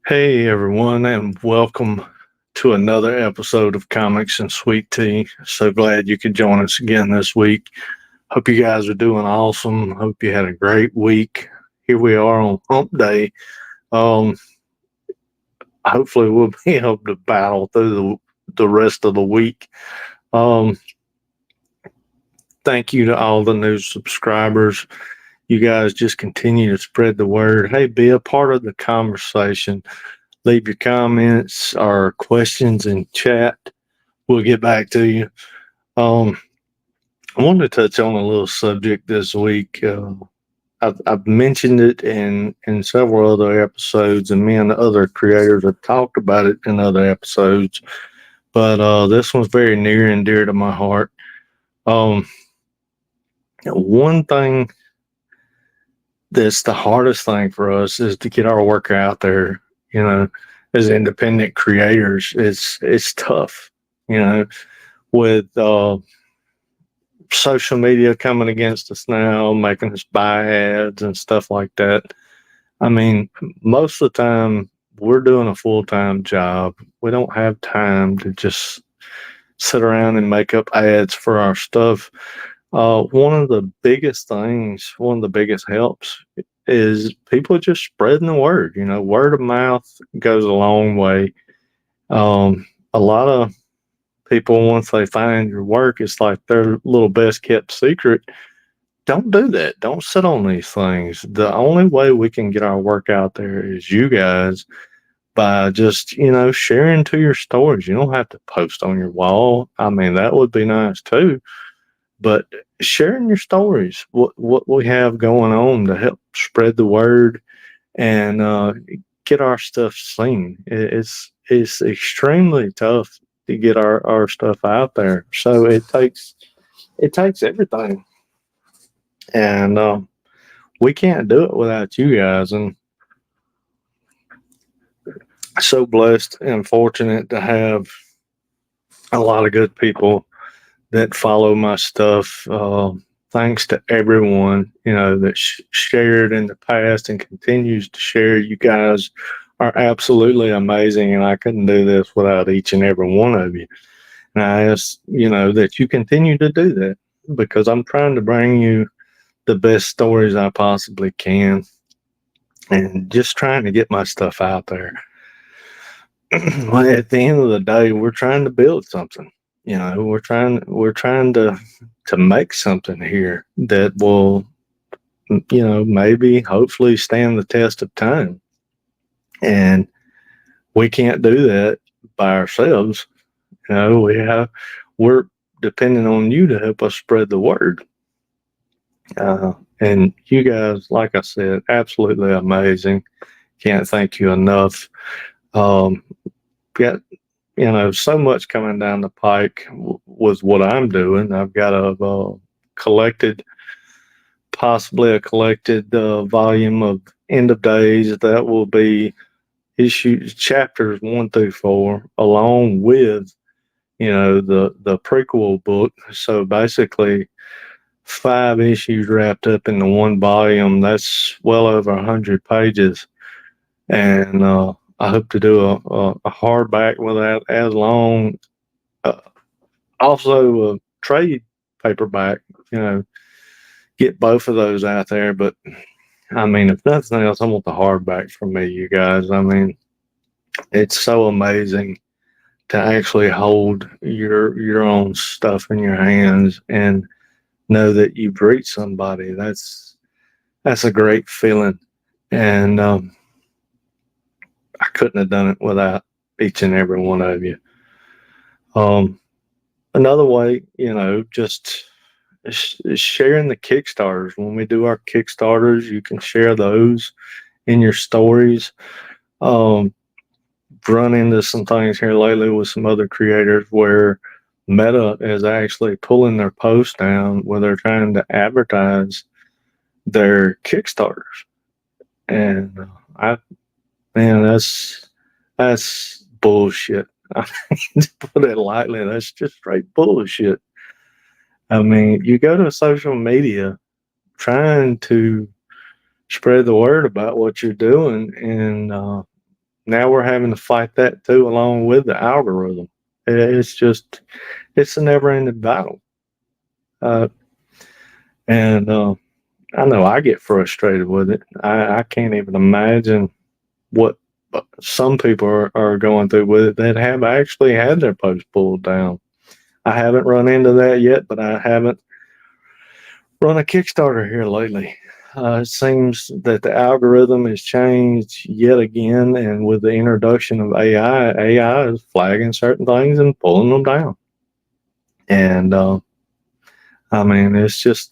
Hey everyone, and welcome to another episode of Comics and Sweet Tea. So glad you could join us again this week. Hope you guys are doing awesome. Hope you had a great week. Here we are on Hump Day. Um, Hopefully we'll be able to battle through the rest of the week. Um, Thank you to all the new subscribers. You guys just continue to spread the word. Hey, be a part of the conversation. Leave your comments or questions in chat. We'll get back to you. Um, I wanted to touch on a little subject this week. I've mentioned it in several other episodes, and me and the other creators have talked about it in other episodes. But this one's very near and dear to my heart. Um, One thing that's the hardest thing for us is to get our work out there. You know, as independent creators, it's tough. You know, with social media coming against us now, making us buy ads and stuff like that. I mean, most of the time we're doing a full time job. We don't have time to just sit around and make up ads for our stuff. One of the biggest things, one of the biggest helps is people just spreading the word. You know, word of mouth goes a long way. A lot of people, once they find your work, it's like their little best kept secret. Don't do that. Don't sit on these things. The only way we can get our work out there is you guys by just, sharing to your stories. You don't have to post on your wall. I mean, that would be nice too. But sharing your stories, what we have going on to help spread the word and get our stuff seen. It's extremely tough to get our stuff out there. So it takes everything, and we can't do it without you guys. And so blessed and fortunate to have a lot of good people that follow my stuff. Thanks to everyone, that shared in the past and continues to share. You guys are absolutely amazing, and I couldn't do this without each and every one of you. And I ask, that you continue to do that because I'm trying to bring you the best stories I possibly can and just trying to get my stuff out there. Well, at the end of the day, we're trying to build something. We're trying to make something here that will, maybe hopefully stand the test of time. And we can't do that by ourselves. We're depending on you to help us spread the word. And you guys, like I said, absolutely amazing. Can't thank you enough. Um, got so much coming down the pike with what I'm doing. I've got collected, possibly a collected volume of end of days that will be issues chapters 1 through 4, along with the prequel book. So basically, 5 issues wrapped up into one volume. That's well over 100 pages, and I hope to do a hardback with that as long. Uh, Also, a trade paperback. You know, get both of those out there. But I mean, if nothing else, I want the hardback from me, you guys. I mean, it's so amazing to actually hold your own stuff in your hands and know that you've reached somebody. That's a great feeling, and I couldn't have done it without each and every one of you. Um, Another way, just sharing the Kickstarters. When we do our Kickstarters, you can share those in your stories. Um, Run into some things here lately with some other creators where Meta is actually pulling their posts down where they're trying to advertise their Kickstarters, and I man, that's bullshit. I mean, to put it lightly, that's just straight bullshit. I mean, you go to social media trying to spread the word about what you're doing, and now we're having to fight that too, along with the algorithm. It's just, it's a never ending battle. Uh, and I know I get frustrated with it. I can't even imagine what some people are going through with it that have actually had their posts pulled down. I haven't run into that yet, but I haven't run a Kickstarter here lately. It seems that the algorithm has changed yet again, and with the introduction of AI is flagging certain things and pulling them down. And I mean, it's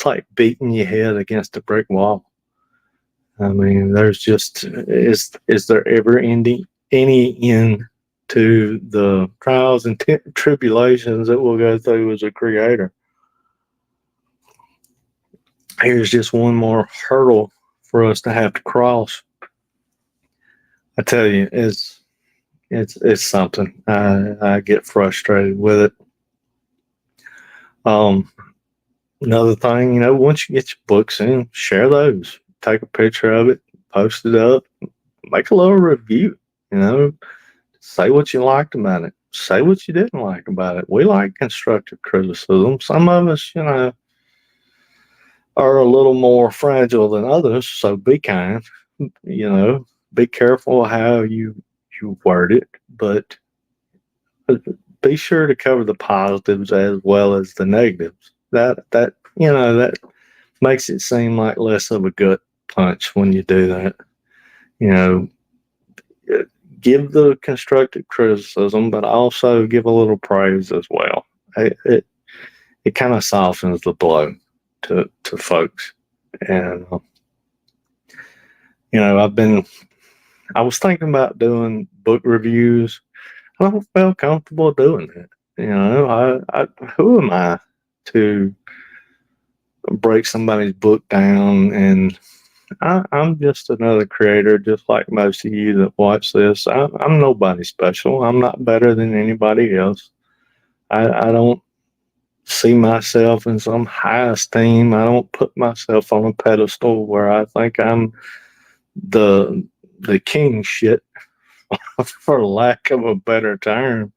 like beating your head against a brick wall. I mean, there's just is there ever any end to the trials and tribulations that we'll go through as a creator? Here's just one more hurdle for us to have to cross. I tell you, it's something. I get frustrated with it. Um, Another thing, once you get your books in, share those. Take a picture of it, post it up, make a little review. You know, say what you liked about it. Say what you didn't like about it. We like constructive criticism. Some of us, are a little more fragile than others, so be kind. You know, be careful how you word it, but be sure to cover the positives as well as the negatives. That makes it seem like less of a gut punch when you do that. You know, give the constructive criticism, but also give a little praise as well. It kind of softens the blow to folks. And I was thinking about doing book reviews. I don't feel comfortable doing it. Who am I to break somebody's book down? And I'm just another creator, just like most of you that watch this. I'm nobody special. I'm not better than anybody else. I don't see myself in some high esteem. I don't put myself on a pedestal where I think I'm the the king shit, for lack of a better term.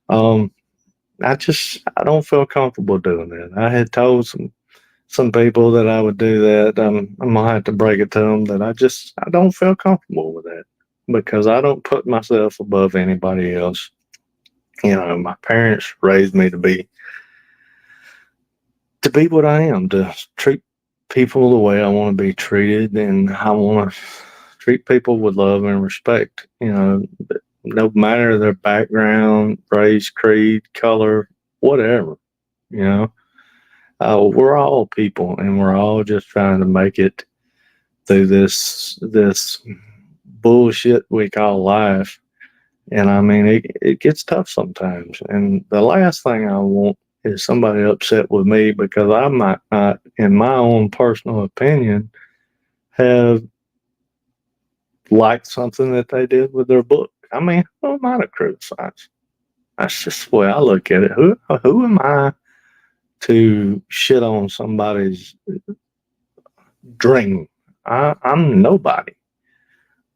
Um, I don't feel comfortable doing that. I had told some people that I would do that. I'm gonna have to break it to them that I don't feel comfortable with that because I don't put myself above anybody else. My parents raised me to be what I am, to treat people the way I want to be treated, and I want to treat people with love and respect. No matter their background, race, creed, color, whatever. You know, we're all people, and we're all just trying to make it through this bullshit we call life. And I mean, it gets tough sometimes. And the last thing I want is somebody upset with me because I might not, in my own personal opinion, have liked something that they did with their book. I mean, who am I to criticize? That's just the way I look at it. Who am I to shit on somebody's dream? I'm nobody.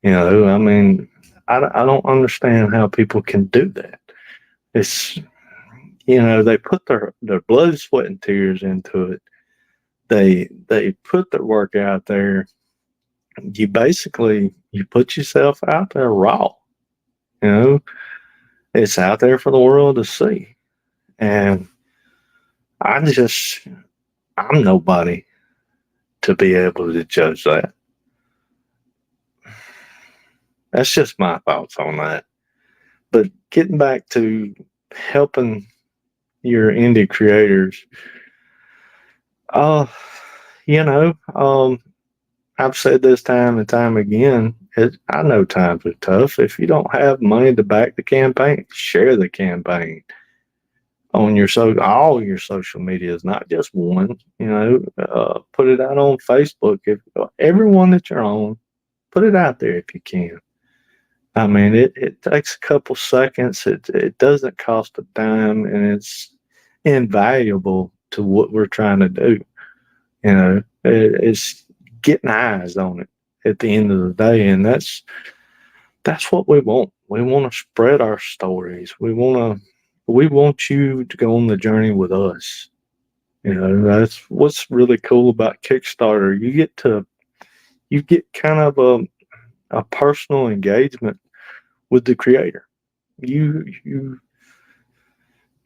I mean, I don't understand how people can do that. It's, they put their blood, sweat, and tears into it. They put their work out there. You put yourself out there raw. You know, it's out there for the world to see. And I just I'm nobody to be able to judge that. That's just my thoughts on that. But getting back to helping your indie creators, uh, you know, um, I've said this time and time again. I know times are tough. If you don't have money to back the campaign, share the campaign on all your social medias, not just one. Put it out on Facebook. If everyone that you're on, put it out there if you can. I mean, it takes a couple seconds. It doesn't cost a dime, and it's invaluable to what we're trying to do. It's getting eyes on it at the end of the day, and that's what we want. We want to spread our stories. We want you to go on the journey with us. That's what's really cool about Kickstarter. You get kind of a personal engagement with the creator. You you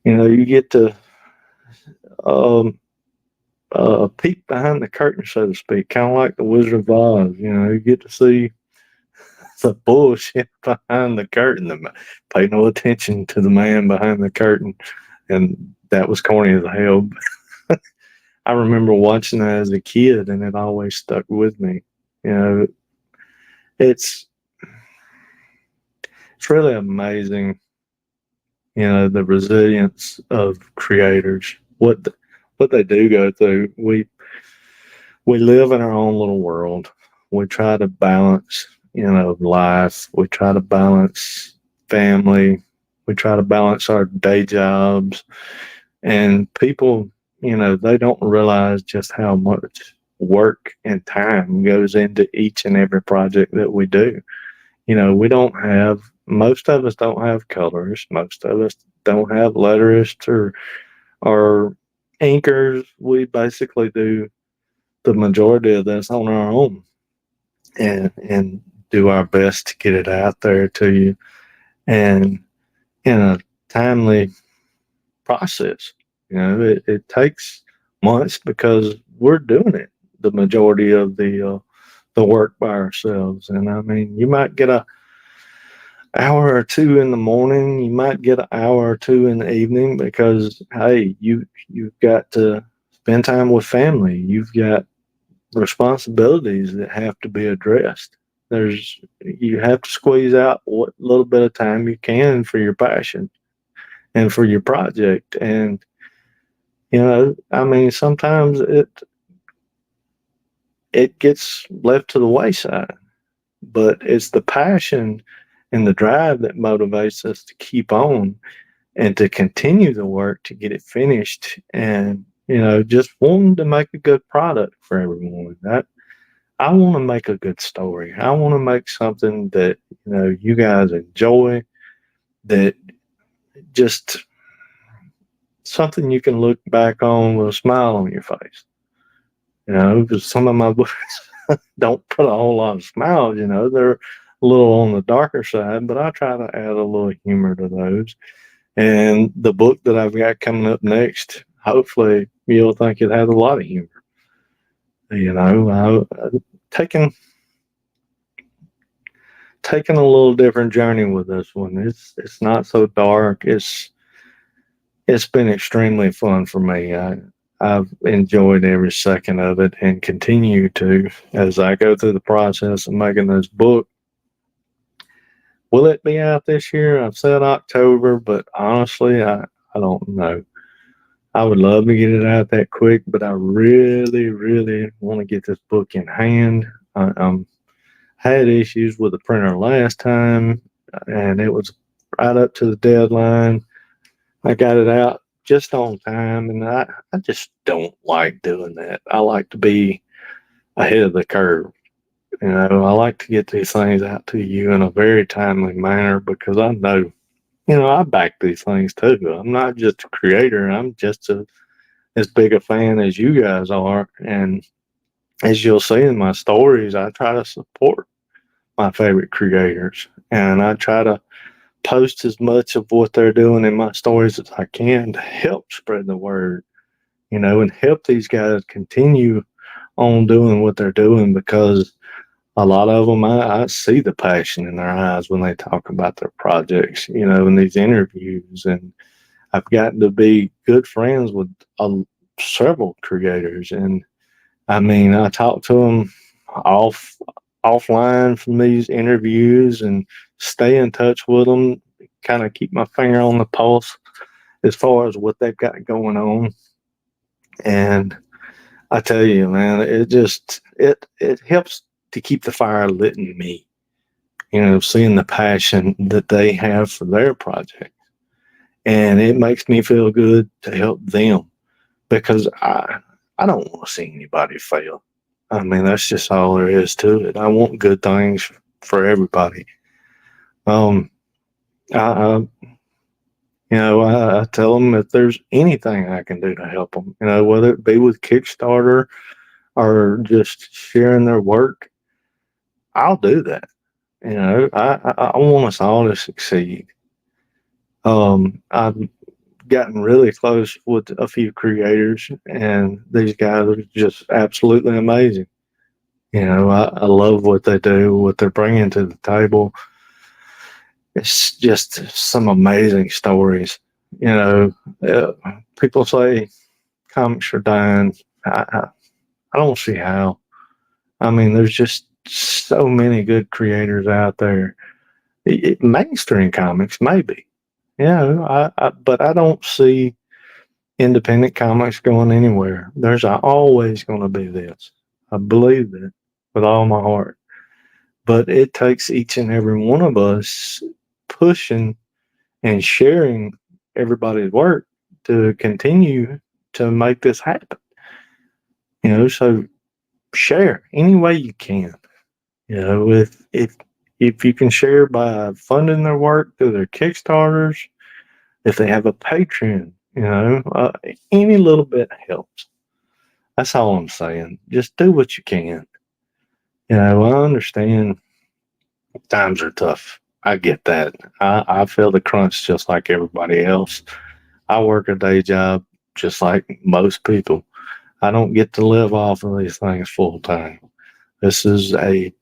you get to um, peek behind the curtain, so to speak, kind of like the Wizard of Oz. You get to see the bullshit behind the curtain. Pay no attention to the man behind the curtain, and that was corny as hell. I remember watching that as a kid, and it always stuck with me. You know, it's it's really amazing. The resilience of creators, what they do go through. We live in our own little world. We try to balance, life. We try to balance family. We try to balance our day jobs. And people, they don't realize just how much work and time goes into each and every project that we do. Most of us don't have colors. Most of us don't have letterists or inkers. We basically do the majority of this on our own and do our best to get it out there to you and in a timely process. It takes months because we're doing it the majority of the work by ourselves. And I mean, you might get a hour or two in the morning, you might get an hour or two in the evening because hey, you've got to spend time with family. You've got responsibilities that have to be addressed. You have to squeeze out what little bit of time you can for your passion and for your project. And I mean, sometimes it gets left to the wayside, but it's the passion and the drive that motivates us to keep on and to continue the work to get it finished and just wanting to make a good product for everyone. I want to make a good story. I want to make something that you guys enjoy, that just something you can look back on with a smile on your face. Because some of my books don't put a whole lot of smiles. They're a little on the darker side, but I try to add a little humor to those. And the book that I've got coming up next, hopefully you'll think it has a lot of humor. Taking taking a little different journey with this one. It's not so dark. It's been extremely fun for me. I've enjoyed every second of it and continue to as I go through the process of making this book. Will it be out this year? I've said October, but honestly, I don't know. I would love to get it out that quick, but I really, really want to get this book in hand. I'm had issues with the printer last time, and it was right up to the deadline. I got it out just on time, and I just don't like doing that. I like to be ahead of the curve. I like to get these things out to you in a very timely manner because I know, I back these things too. I'm not just a creator, I'm just as big a fan as you guys are. And as you'll see in my stories, I try to support my favorite creators and I try to post as much of what they're doing in my stories as I can to help spread the word, and help these guys continue on doing what they're doing because a lot of them, I see the passion in their eyes when they talk about their projects, in these interviews. And I've gotten to be good friends with several creators. And I mean, I talk to them off offline from these interviews and stay in touch with them, kind of keep my finger on the pulse as far as what they've got going on. And I tell you, man, it helps to keep the fire lit in me. Seeing the passion that they have for their project, and it makes me feel good to help them because I don't want to see anybody fail. I mean, that's just all there is to it. I want good things for everybody. Um, I I tell them if there's anything I can do to help them, whether it be with Kickstarter or just sharing their work, I'll do that. I want us all to succeed. I've gotten really close with a few creators, and these guys are just absolutely amazing. I love what they do, what they're bringing to the table. It's just some amazing stories. You know, uh, People say comics are dying. I don't see how. I mean, there's just so many good creators out there. Mainstream comics, maybe. But I don't see independent comics going anywhere. There's always going to be this. I believe that with all my heart. But it takes each and every one of us pushing and sharing everybody's work to continue to make this happen. So share any way you can. If you can share by funding their work through their Kickstarters, if they have a Patreon, any little bit helps. That's all I'm saying. Just do what you can. I understand times are tough. I get that. I feel the crunch just like everybody else. I work a day job just like most people. I don't get to live off of these things full time. This is a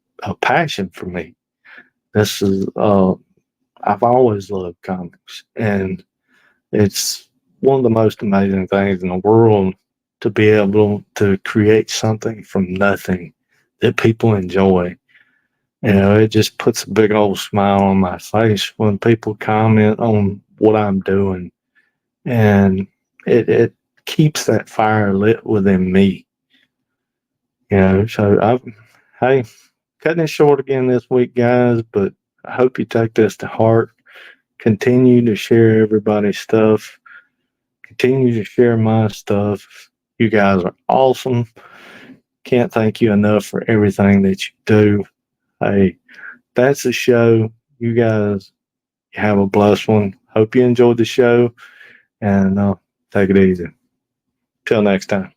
passion for me. This is I've always loved comics, and it's one of the most amazing things in the world to be able to create something from nothing that people enjoy. It just puts a big old smile on my face when people comment on what I'm doing, and it keeps that fire lit within me. So hey, cutting it short again this week, guys, but I hope you take this to heart. Continue to share everybody's stuff. Continue to share my stuff. You guys are awesome. Can't thank you enough for everything that you do. Hey, that's the show. You guys have a blessed one. Hope you enjoyed the show, and take it easy. Till next time.